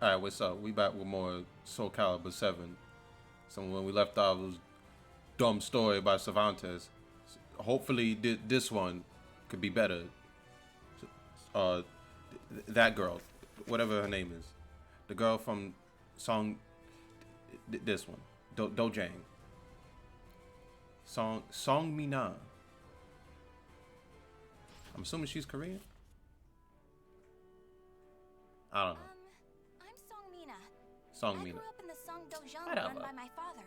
Alright, what's up? We back with more SoulCalibur 7. So when we left off, it was dumb story by Cervantes. Hopefully this one could be better. Uh, that girl, whatever her name is. The girl from Song, this one. Dojang. Song Mina. I'm assuming she's Korean? I don't know. I'm Seong Mina. Song I Mina. grew up in the Seong Dojang Whatever. run by my father.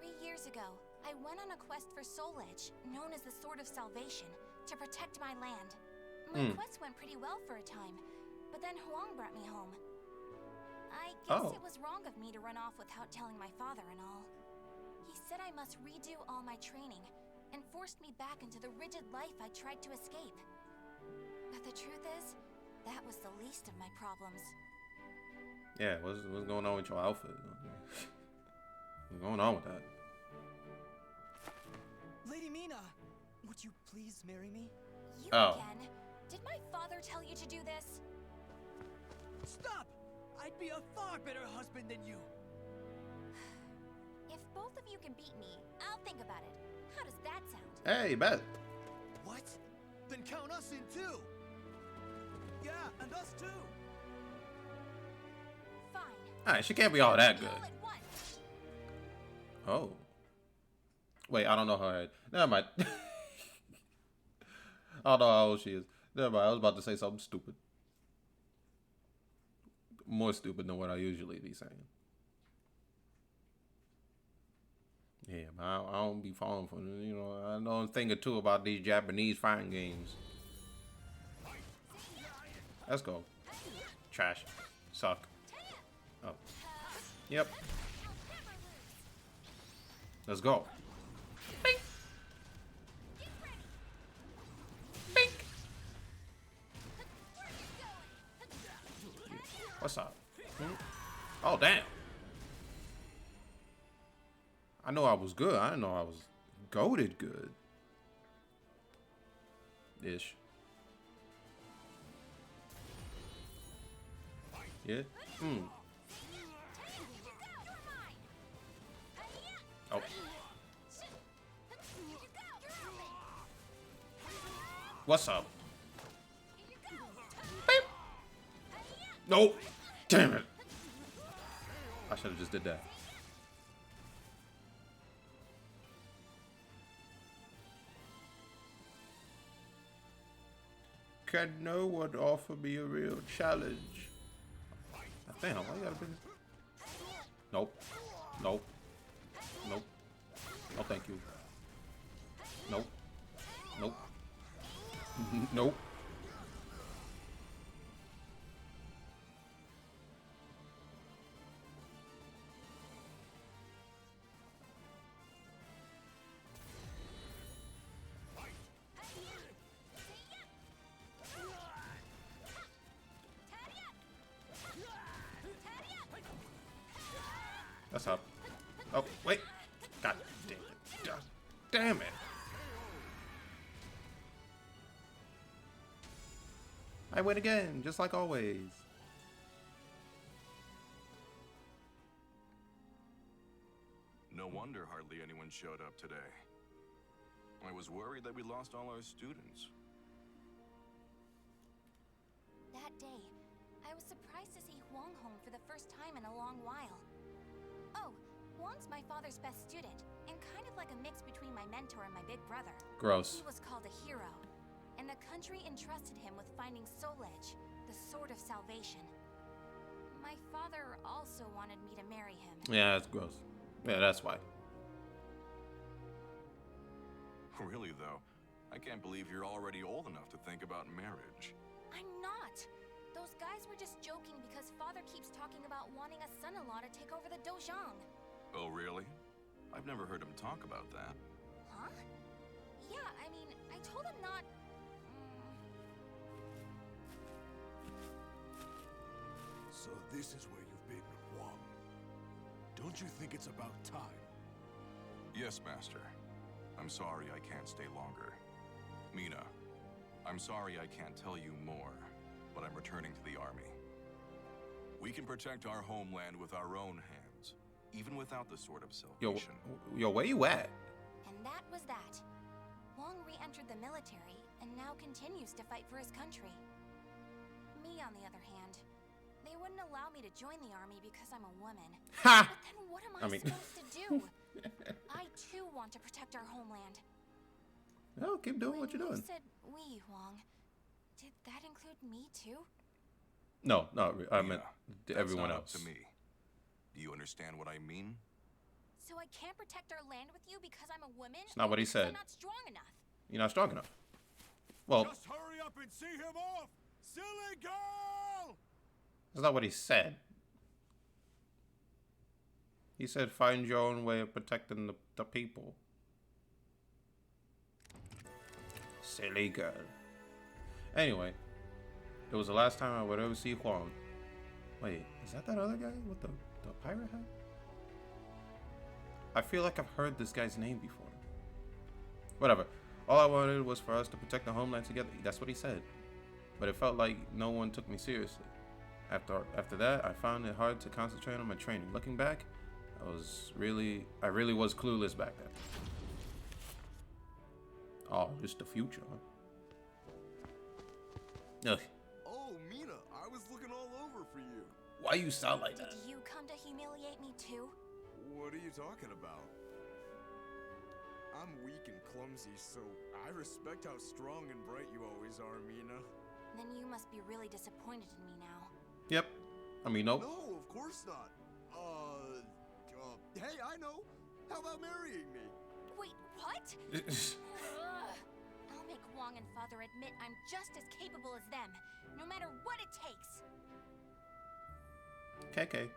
3 years ago, I went on a quest for Soul Edge, known as the Sword of Salvation, to protect my land. My quest went pretty well for a time, but then Huang brought me home. I guess it was wrong of me to run off without telling my father and all. He said I must redo all my training, and forced me back into the rigid life I tried to escape. But the truth is, that was the least of my problems. Yeah, what's going on with your outfit? What's going on with that? Lady Mina, would you please marry me? You again? Did my father tell you to do this? Stop! I'd be a far better husband than you. If both of you can beat me, I'll think about it. How does that sound? Hey, bet. What? Then count us in too. Yeah, and us too. Fine. Alright, she can't be all that All good. at once. Oh. Wait, I don't know her head. Never mind. I don't know how old she is. Never mind. I was about to say something stupid. More stupid than what I usually be saying. Yeah, but I don't be falling for it. You know, I know a thing or two about these Japanese fighting games. Let's go. Trash. Suck. Oh. Yep. Let's go. Bink. Bink. What's up? Oh, damn. I know I was good. I didn't know I was goated good. Ish. Yeah? Oh. What's up? Beep. Nope. Damn it. I should have just did that. Can no one offer me a real challenge? Damn, why you gotta be... Nope. Nope. Nope. No, thank you. Nope. Nope. Nope. That's up. Oh, wait. God damn it. God damn it. I win again, just like always. No wonder hardly anyone showed up today. I was worried that we lost all our students. That day, I was surprised to see Huang home for the first time in a long while. Oh, Huang's my father's best student, and kind of like a mix between my mentor and my big brother. Gross. He was called a hero, and the country entrusted him with finding Soul Edge, the Sword of Salvation. My father also wanted me to marry him. Yeah, that's gross. Yeah, that's why. Really, though, I can't believe you're already old enough to think about marriage. I'm not. Those guys were just joking because father keeps talking about wanting a son-in-law to take over the Dojang. Oh, really? I've never heard him talk about that. Huh? Yeah, I mean, I told him not... So this is where you've been, Huang. Don't you think it's about time? Yes, Master. I'm sorry I can't stay longer. Mina, I'm sorry I can't tell you more, but I'm returning to the army. We can protect our homeland with our own hands, even without the Sword of Yo, Salvation. yo, where you at? And that was that. Wong re-entered the military and now continues to fight for his country. Me, on the other hand, they wouldn't allow me to join the army because I'm a woman. Ha! But then what am I supposed to do? I too want to protect our homeland. No, keep doing what you're When doing. you said we, Wong, did that include me too? No, I meant That's everyone not else. up to me. Do you understand what I mean? So I can't protect our land with you because I'm a woman? It's not what he Because said. I'm not strong enough. You're not strong enough. Well, Just hurry up and see him off! Silly girl! that's not what he said. He said find your own way of protecting the people. Silly girl. Anyway, it was the last time I would ever see Huang. Wait, is that other guy with the pirate hat? I feel like I've heard this guy's name before. Whatever. All I wanted was for us to protect the homeland together. That's what he said. But it felt like no one took me seriously. After that, I found it hard to concentrate on my training. Looking back, I really was clueless back then. Oh, it's the future, huh? Ugh. Oh, Mina, I was looking all over for you. Why you sound like that? Did you come to humiliate me too? What are you talking about? I'm weak and clumsy, so I respect how strong and bright you always are, Mina. Then you must be really disappointed in me now. Yep. I mean, nope. No, of course not. Hey, I know. How about marrying me? Wait, what? Ugh. I'll make Wong and Father admit I'm just as capable as them, no matter what it takes. KK.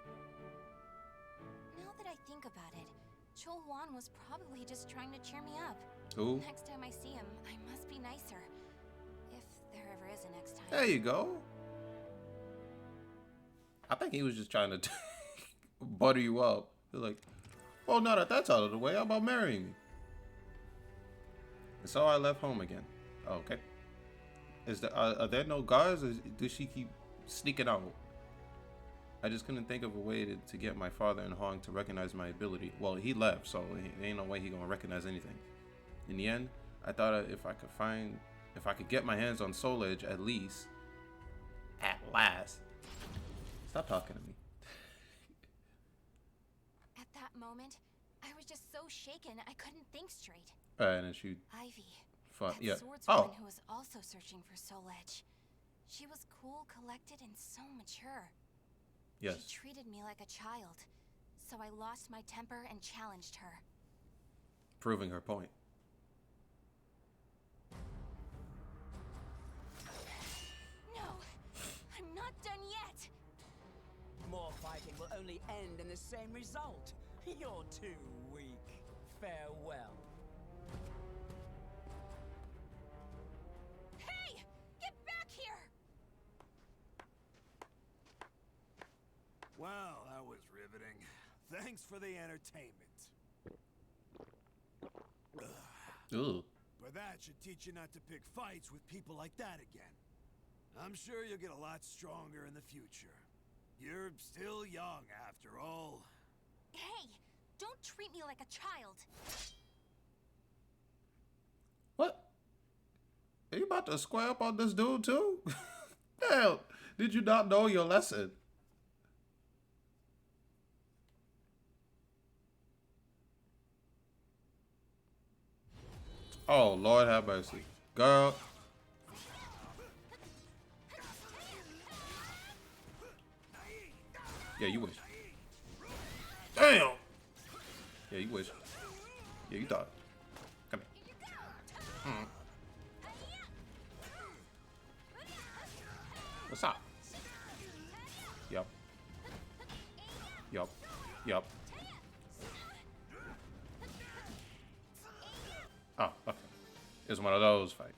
Now that I think about it, Chol Wan was probably just trying to cheer me up. Who? Next time I see him, I must be nicer. If there ever is a next time. There you go. I think he was just trying to butter you up. He's like, well, now that that's out of the way, how about marrying me? And so I left home again. Oh, okay. Are there no guards, or does she keep sneaking out? I just couldn't think of a way to get my father and Hong to recognize my ability. Well, he left, so there ain't no way he gonna recognize anything. In the end, I thought if I could get my hands on Soul Edge at last. Stop talking to me. At that moment, I was just so shaken I couldn't think straight. And then she Ivy, fought. that Yeah. swordswoman Oh, who was also searching for Soul Edge. She was cool, collected, and so mature. yes. She treated me like a child, so I lost my temper and challenged her. Proving her point. No, I'm not done yet. More fighting will only end in the same result. You're too weak. Farewell. Hey, get back here! Well, that was riveting. Thanks for the entertainment. Ooh. But that should teach you not to pick fights with people like that again. I'm sure you'll get a lot stronger in the future. You're still young, after all. Hey, don't treat me like a child. What? Are you about to square up on this dude too? Damn. Did you not know your lesson? Oh, Lord have mercy. Girl. Yeah, you wish. Damn. Yeah, you wish. Yeah, you thought. Come here. What's up? Yup. Yup. Yup. Oh, okay. It's one of those fights.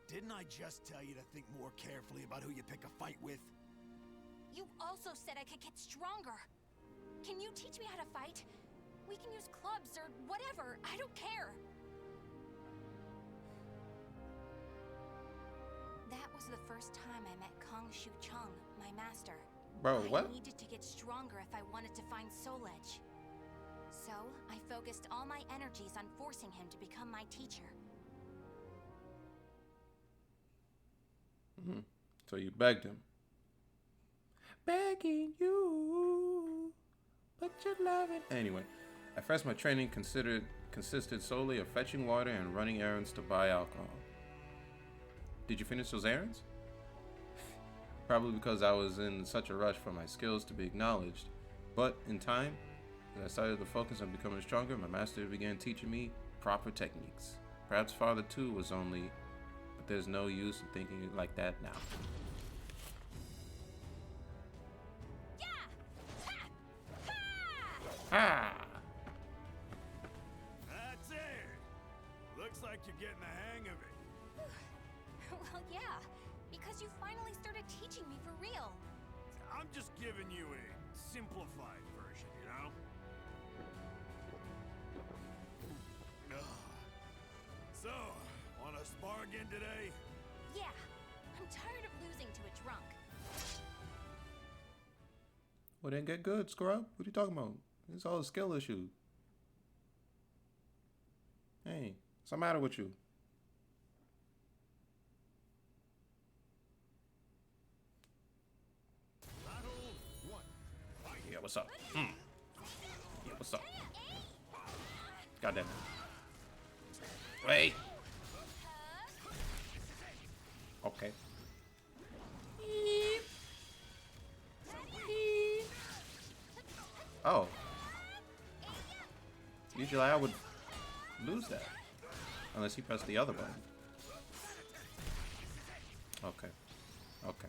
Didn't I just tell you to think more carefully about who you pick a fight with? You also said I could get stronger. Can you teach me how to fight? We can use clubs or whatever. I don't care. That was the first first time I met Kong Shu Chung, my master. Bro, what? I needed to get stronger if I wanted to find Soul Edge. So, I focused all my energies on forcing him to become my teacher. So you begged him. Begging you, but you're loving. Anyway, at first my training consisted solely of fetching water and running errands to buy alcohol. Did you finish those errands? Probably because I was in such a rush for my skills to be acknowledged. But in time, as I started to focus on becoming stronger, my master began teaching me proper techniques. Perhaps Father too was only, but there's no use in thinking like that now. Ah! That's it! Looks like you're getting the hang of it. Well, yeah, because you finally started teaching me for real. I'm just giving you a simplified version, you know? So, wanna spar again today? Yeah, I'm tired of losing to a drunk. Well, then get good, scrub. What are you talking about? It's all a skill issue. Hey, what's the matter with you? Yeah, what's up? Yeah, what's up? Goddamn it. Wait. Okay. Oh. Usually I would lose that. Unless you press the other button. Okay. Okay.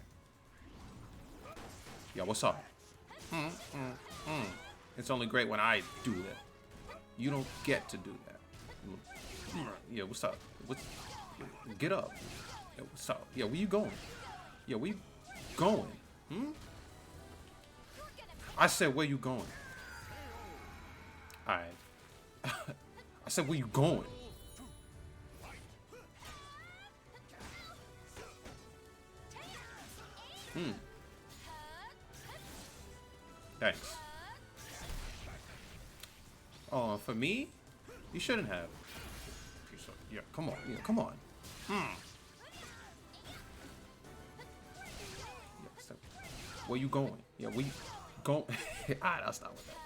Yo, what's up? It's only great when I do that. You don't get to do that. Yeah, what's up? Get up. Yo, what's up? Yeah, where you going? Yeah, where you going? I said, where you going? Alright. I said, where you going? Thanks. Oh, for me? You shouldn't have. Yeah, come on. Yeah, come on. Yeah, so, where you going? Yeah, where you going? Alright, I'll stop with that.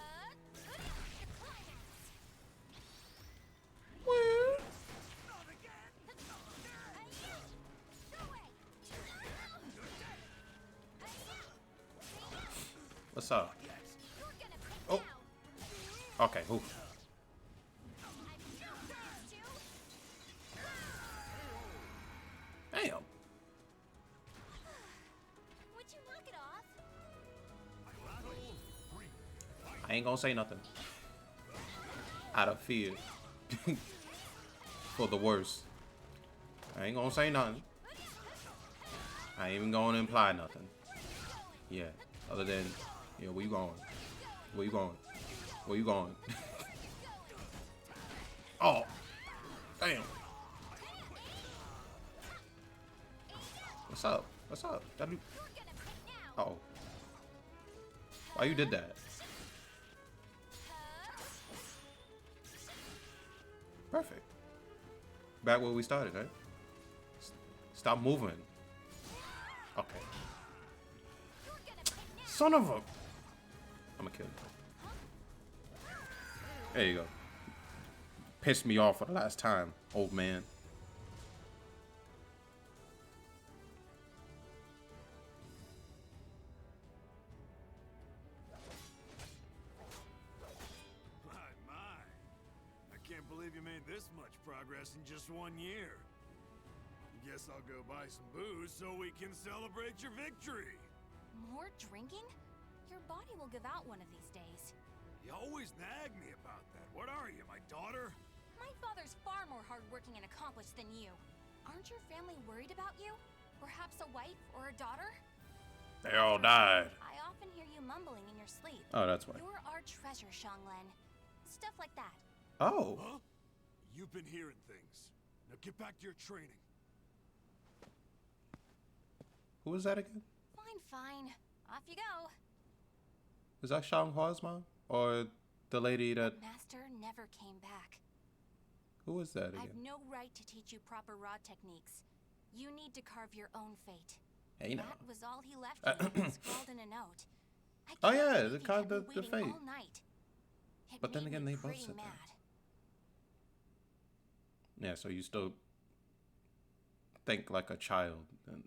What's up? Oh. Okay, who? Damn. Would you knock it off? I ain't gonna say nothing. Out of fear. For the worst. I ain't gonna say nothing. I ain't even gonna imply nothing. Yeah. Other than, yeah, where you going? Where you going? Where you going? Oh. Damn. What's up? What's up? Uh-oh. Why you did that? Perfect. Back where we started, right? Stop moving. Okay. Son of a... I'm gonna kill you. There you go. Pissed me off for the last time, old man. My. I can't believe you made this much progress in just 1 year. Guess I'll go buy some booze so we can celebrate your victory. More drinking? Your body will give out one of these days. You always nag me about that. What are you, my daughter? My father's far more hardworking and accomplished than you. Aren't your family worried about you? Perhaps a wife or a daughter? They all died. I often hear you mumbling in your sleep. Oh, that's why. You're our treasure, Seong. Stuff like that. Oh. Huh? You've been hearing things. Now get back to your training. Who was that again? Fine, fine. Off you go. Is that Xianghua's mom? Or the lady that... Master never came back. Who was that I've again? no right to teach you proper rod techniques. You need to carve your own fate. Hey, no. That was all he left me, scrawled in a note. I Oh, can't yeah, believe the he kind kept me of the waiting fate. all night. It But then made again, me they both pretty said that. mad. Yeah, so you still think like a child. And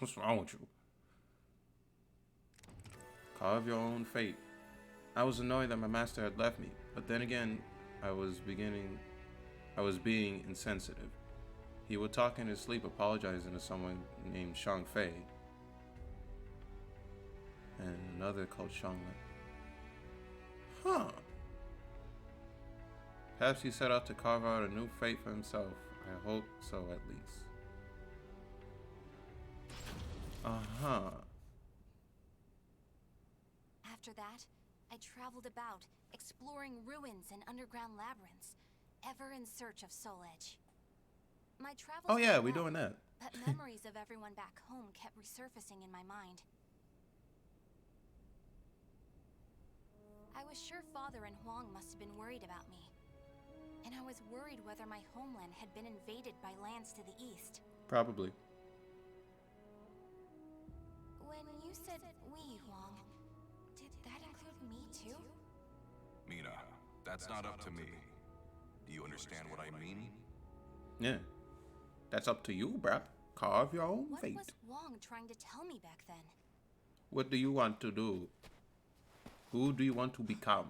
what's wrong with you? Carve your own fate. I was annoyed that my master had left me, but then again, I was being insensitive. He would talk in his sleep, apologizing to someone named Shang Fei and another called Shang Lin. Huh. Perhaps he set out to carve out a new fate for himself. I hope so, at least. Uh-huh. After that, I traveled about, exploring ruins and underground labyrinths, ever in search of Soul Edge. My travels Oh yeah, went we're well, doing that. but memories of everyone back home kept resurfacing in my mind. I was sure Father and Huang must have been worried about me. And I was worried whether my homeland had been invaded by lands to the east. Probably. When you said we, Huang, did that include me too? Mina, that's not up to me. Do you understand what I mean? Yeah. That's up to you, bruh. Carve your own What fate. was Huang trying to tell me back then? What do you want to do? Who do you want to become?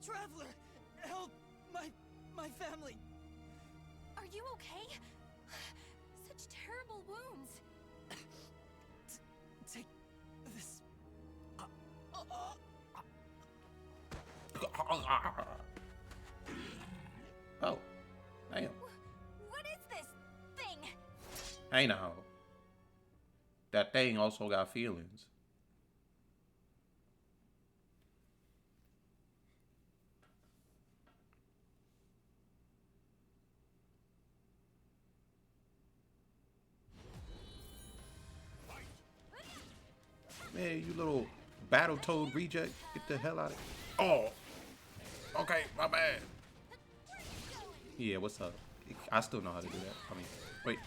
Traveler, help my family. Are you okay? Such terrible wounds. Take this. Oh, damn. What is this thing? Hey now. That thing also got feelings. Man, you little Battletoad reject. Get the hell out of here. Oh. Okay, my bad. Yeah, what's up? I still know how to do that. I mean, wait.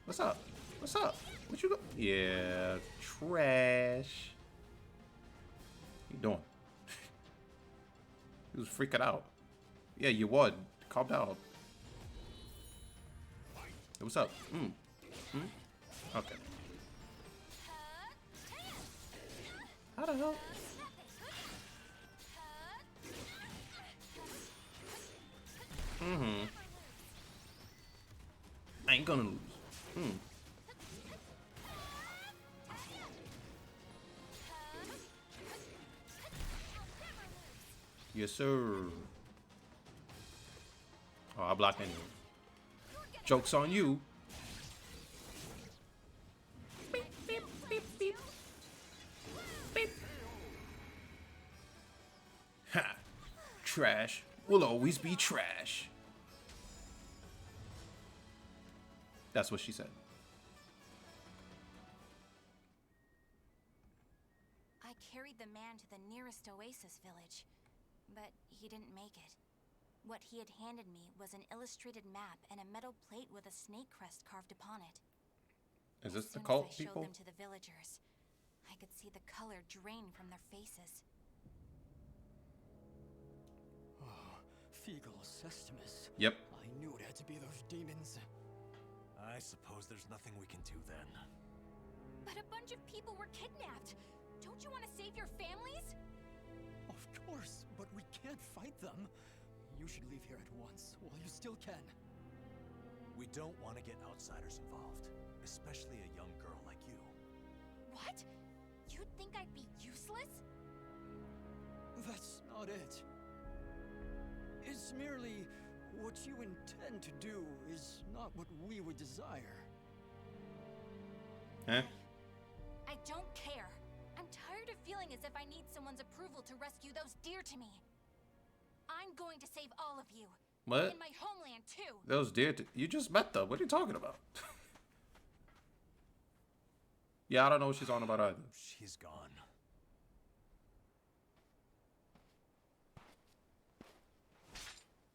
What's up? What's up? What you go? Yeah, trash. What you doing? He was freaking out. Yeah, you would. Calm down. Hey, what's up? Okay. How the hell? I ain't gonna lose. Yes, sir. Oh, I blocked anyway. Joke's on you. Beep, beep, beep, beep. Beep. Ha! Trash will always be trash. That's what she said. I carried the man to the nearest oasis village, but he didn't make it. What he had handed me was an illustrated map and a metal plate with a snake crest carved upon it. Is this As the soon cult as I people? showed them to the villagers, I could see the color drain from their faces. Feegle Sestimus. Yep. I knew it had to be those demons. I suppose there's nothing we can do then. But a bunch of people were kidnapped. Don't you want to save your families? Of course, but we can't fight them. You should leave here at once, while you still can. We don't want to get outsiders involved, especially a young girl like you. What? You'd think I'd be useless? That's not it. It's merely what you intend to do is not what we would desire. Huh? I don't care. I'm tired of feeling as if I need someone's approval to rescue those dear to me. I'm going to save all of you. What? And my homeland too. Those deer. You just met them. What are you talking about? Yeah, I don't know what she's on about either. She's gone.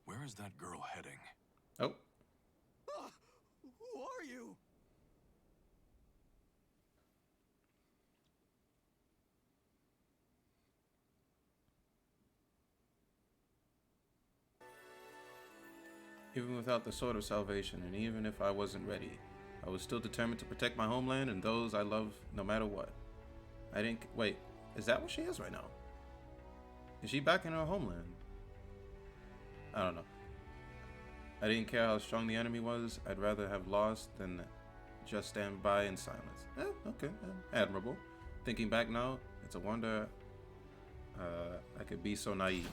Where is that girl heading? Oh. Ah, who are you? Even without the sword of salvation, and even if I wasn't ready, I was still determined to protect my homeland and those I love no matter what. I didn't... Wait, is that what she is right now? Is she back in her homeland? I don't know. I didn't care how strong the enemy was. I'd rather have lost than just stand by in silence. Okay, admirable. Thinking back now, it's a wonder I could be so naive.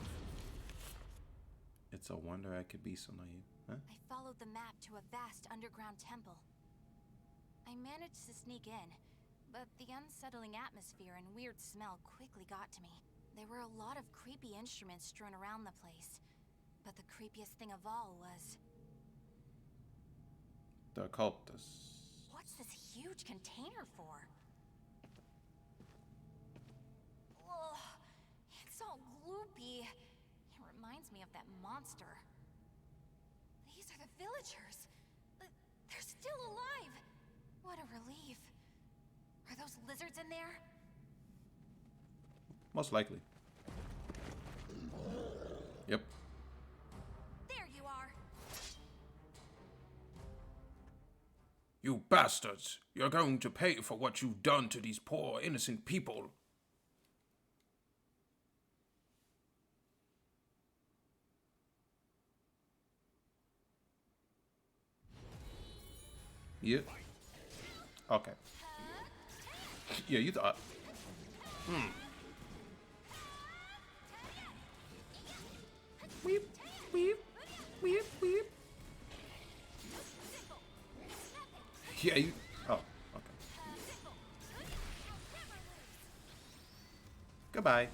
It's a wonder I could be so naive. Huh? I followed the map to a vast underground temple. I managed to sneak in, but the unsettling atmosphere and weird smell quickly got to me. There were a lot of creepy instruments strewn around the place, but the creepiest thing of all was... The cultists. What's this huge container for? Ugh, it's all gloopy. It reminds me of that monster. These are the villagers. They're still alive. What a relief. Are those lizards in there? Most likely. Yep. There you are. You bastards! You're going to pay for what you've done to these poor, innocent people. Yeah. Okay. Yeah, you thought. Weep, weep, weep, weep. Yeah, you. Oh, okay. Goodbye.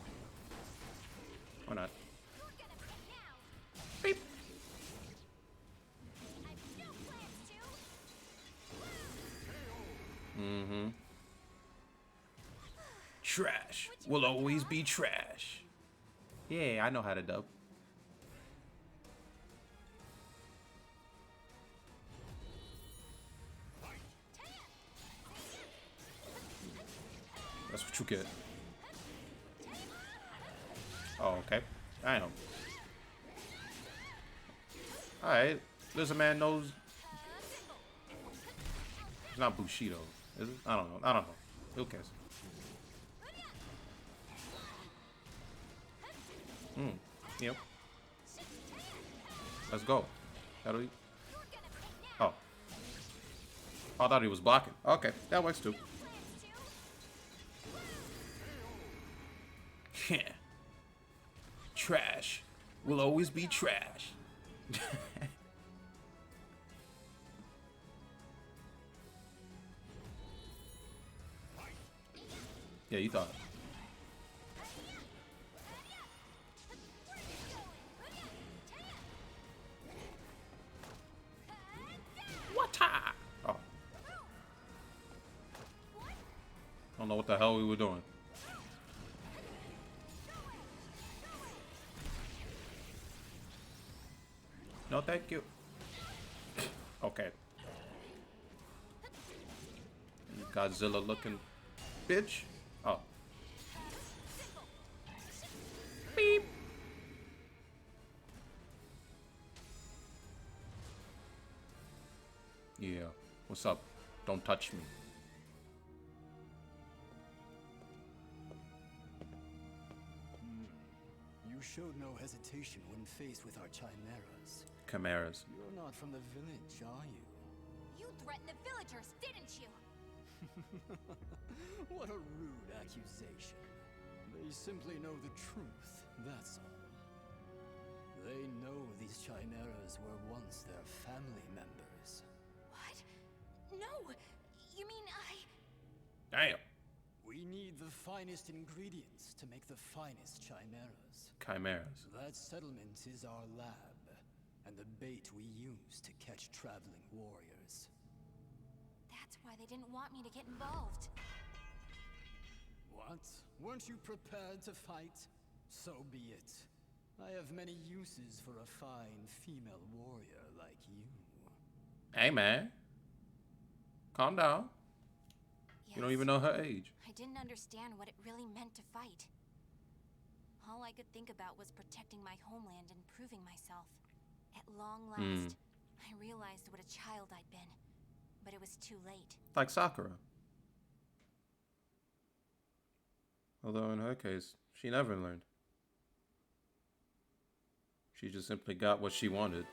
Or not. Beep. Mm-hmm. Trash will always be trash. Yeah, I know how to dub. That's what you get. Oh, okay. I know. Alright. There's a man knows. It's not Bushido, is it? I don't know. I don't know. Who cares? Yep. Let's go. How do we? Oh. I thought he was blocking. Okay, that works too. Yeah. Trash will always be trash. Yeah, you thought. What? Oh. Don't know what the hell we were doing. No, thank you. Okay. Godzilla looking bitch. Oh. Beep. Yeah. What's up? Don't touch me. You showed no hesitation when faced with our chimeras. Chimeras. You're not from the village, are you? You threatened the villagers, didn't you? What a rude accusation. They simply know the truth, that's all. They know these chimeras were once their family members. What? No! You mean Damn. We need the finest ingredients to make the finest chimeras. Chimeras. That settlement is our lab. and the bait we use to catch traveling warriors. That's why they didn't want me to get involved. What? Weren't you prepared to fight? So be it. I have many uses for a fine female warrior like you. Hey, man. Calm down. You don't even know her age. I didn't understand what it really meant to fight. All I could think about was protecting my homeland and proving myself. At long last, I realized what a child I'd been, but it was too late. Like Sakura. Although in her case, she never learned. She just simply got what she wanted.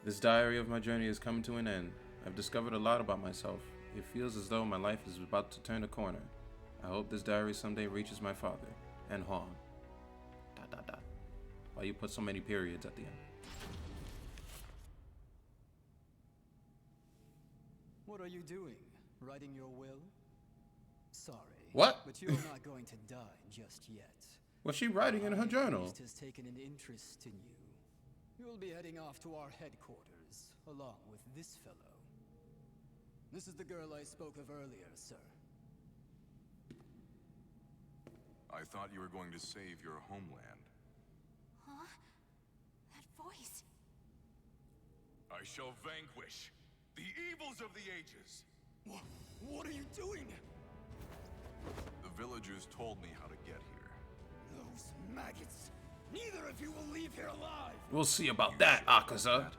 This diary of my journey is coming to an end. I've discovered a lot about myself. It feels as though my life is about to turn a corner. I hope this diary someday reaches my father and Hong. ... Why you put so many periods at the end? What are you doing? Writing your will? Sorry. What? But you're not going to die just yet. What's she writing in her journal? Priest has taken an interest in you. You'll be heading off to our headquarters, along with this fellow. This is the girl I spoke of earlier, sir. I thought you were going to save your homeland. Huh? That voice. I shall vanquish the evils of the ages. What are you doing? The villagers told me how to get here. Those maggots. Neither of you will leave here alive. We'll see about that, Akaza.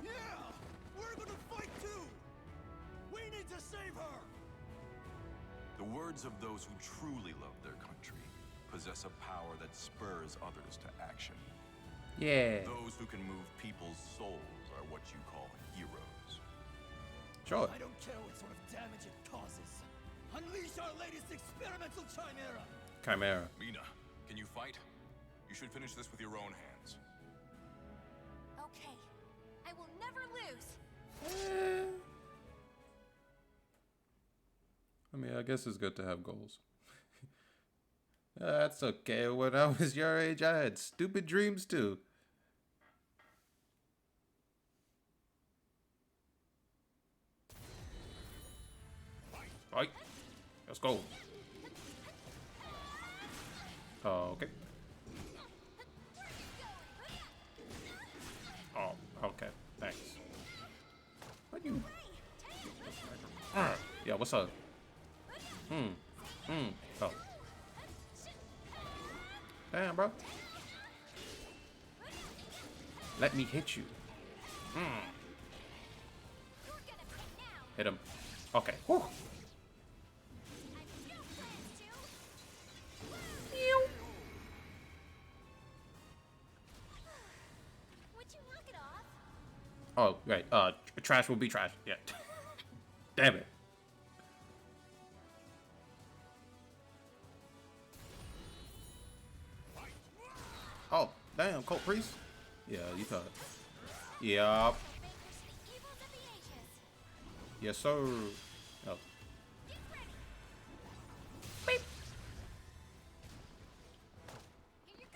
Yeah! We're gonna fight too! We need to save her! The words of those who truly love their country possess a power that spurs others to action. Yeah. Those who can move people's souls are what you call heroes. Sure. I don't care what sort of damage it causes. Unleash our latest experimental chimera! Chimera. Mina, can you fight? You should finish this with your own hands. Okay. I will never lose. I mean, I guess it's good to have goals. That's okay. When I was your age, I had stupid dreams too. Right. Let's go. Okay. Oh, okay. Thanks. What you? Yeah, what's up? Oh. Damn, bro. Let me hit you. Hit him. Okay. Whew. Would you knock it off? Oh, right. Trash will be trash. Yeah. Damn it. Oh, damn, cult priest. Yeah, you thought. Yeah. Vanquish the evils of the ages. Yes, sir. Oh. Get ready. Beep. Here you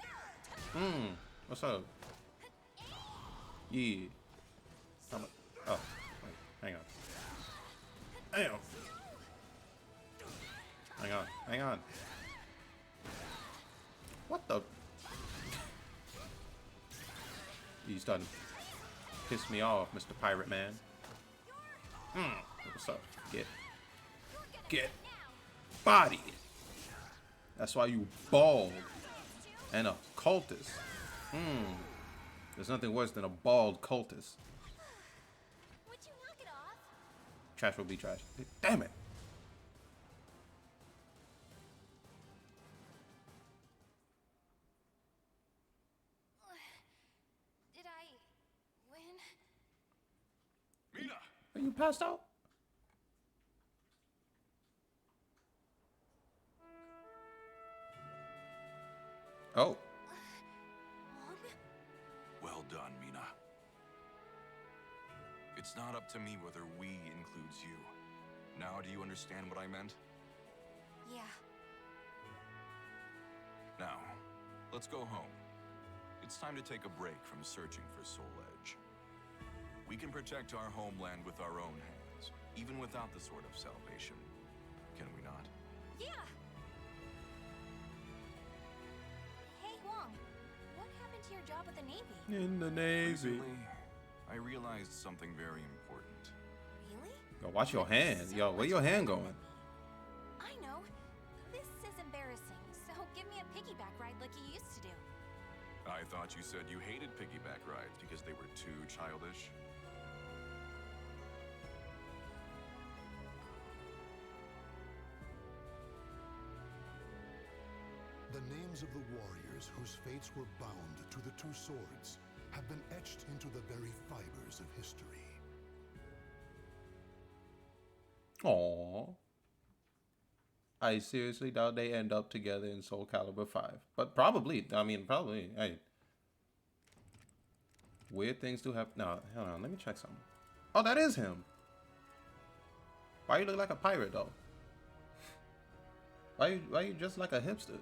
go. What's up? Yeah. Oh, wait, hang on. Damn. Hang on. What the? You starting to piss me off, Mr. Pirate Man. What's up? Get body. That's why you bald and a cultist. There's nothing worse than a bald cultist. Would you knock it off? Trash will be trash. Damn it. Did I win? Mina! Are you passed out? Oh. Well done, Mina. It's not up to me whether we includes you. Now do you understand what I meant? Yeah. Now, Let's go home. It's time to take a break from searching for Soul Edge. We can protect our homeland with our own hands, even without the Sword of Salvation. Can we not? Yeah! Hey, Wong, what happened to your job with the Navy? In the Navy. Recently, I realized something very important. Really? Yo, watch your hand. So Yo, where much your hand better going? than me. I know. This is embarrassing, so give me a piggyback ride like you used to do. I thought you said you hated piggyback rides because they were too childish. The names of the warriors whose fates were bound to the two swords have been etched into the very fibers of history. Aww. I seriously doubt they end up together in SoulCalibur 5. But probably. I mean, probably. Hey. Weird things do have. No, hold on. Let me check something. Oh, that is him. Why you look like a pirate, though? Why you just like a hipster?